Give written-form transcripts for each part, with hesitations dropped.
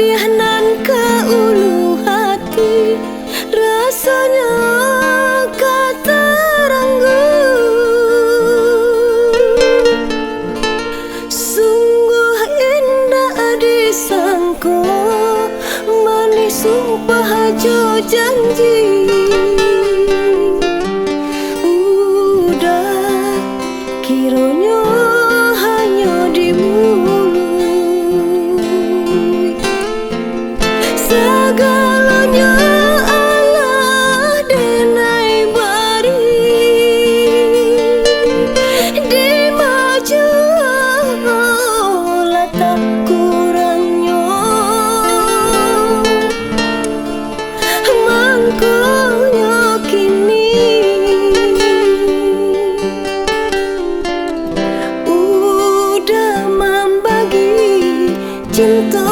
pedih nan ke ulu hati, rasanya kata ranggu. Sungguh indah disangko, manis sumpah hajo janji. Udah kiranya hanya di mulut, segalanya Allah denai bari di maju tak kurangnya mangkonya kini. Udah membagi cinta,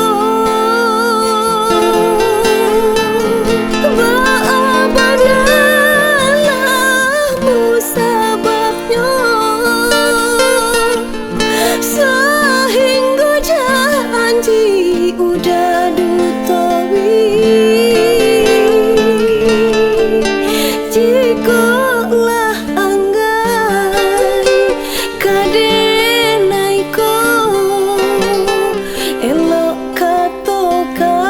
udah dutawi jikalah anggai kadenai ko elok katokan.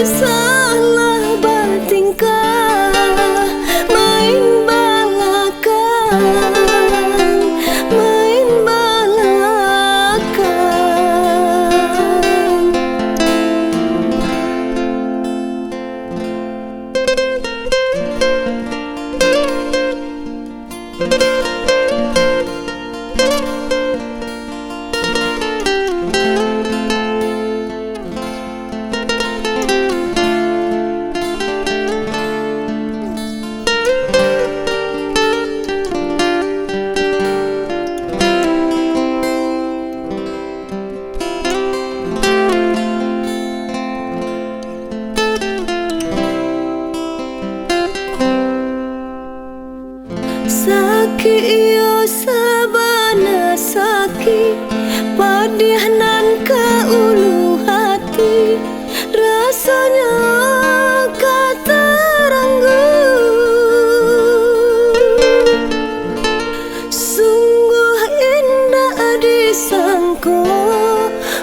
Usahlah bertingkah main balakan, sakit yo sabana sakit, pedih nan ke ulu hati, rasanya kata ranggu. Sungguh indah disangko,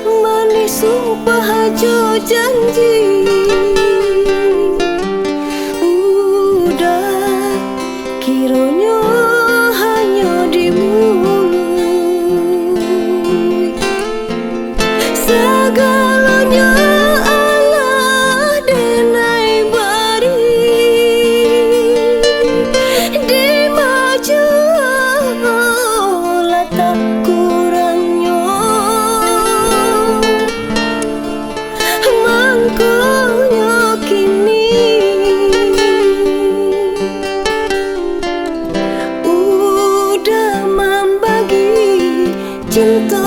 manis sumpah hajo janji. Udah kiranya hanya di mulut, segalanya Allah denai bari di maju tak kurangnya mangkonya kini. Udah membagi cinta,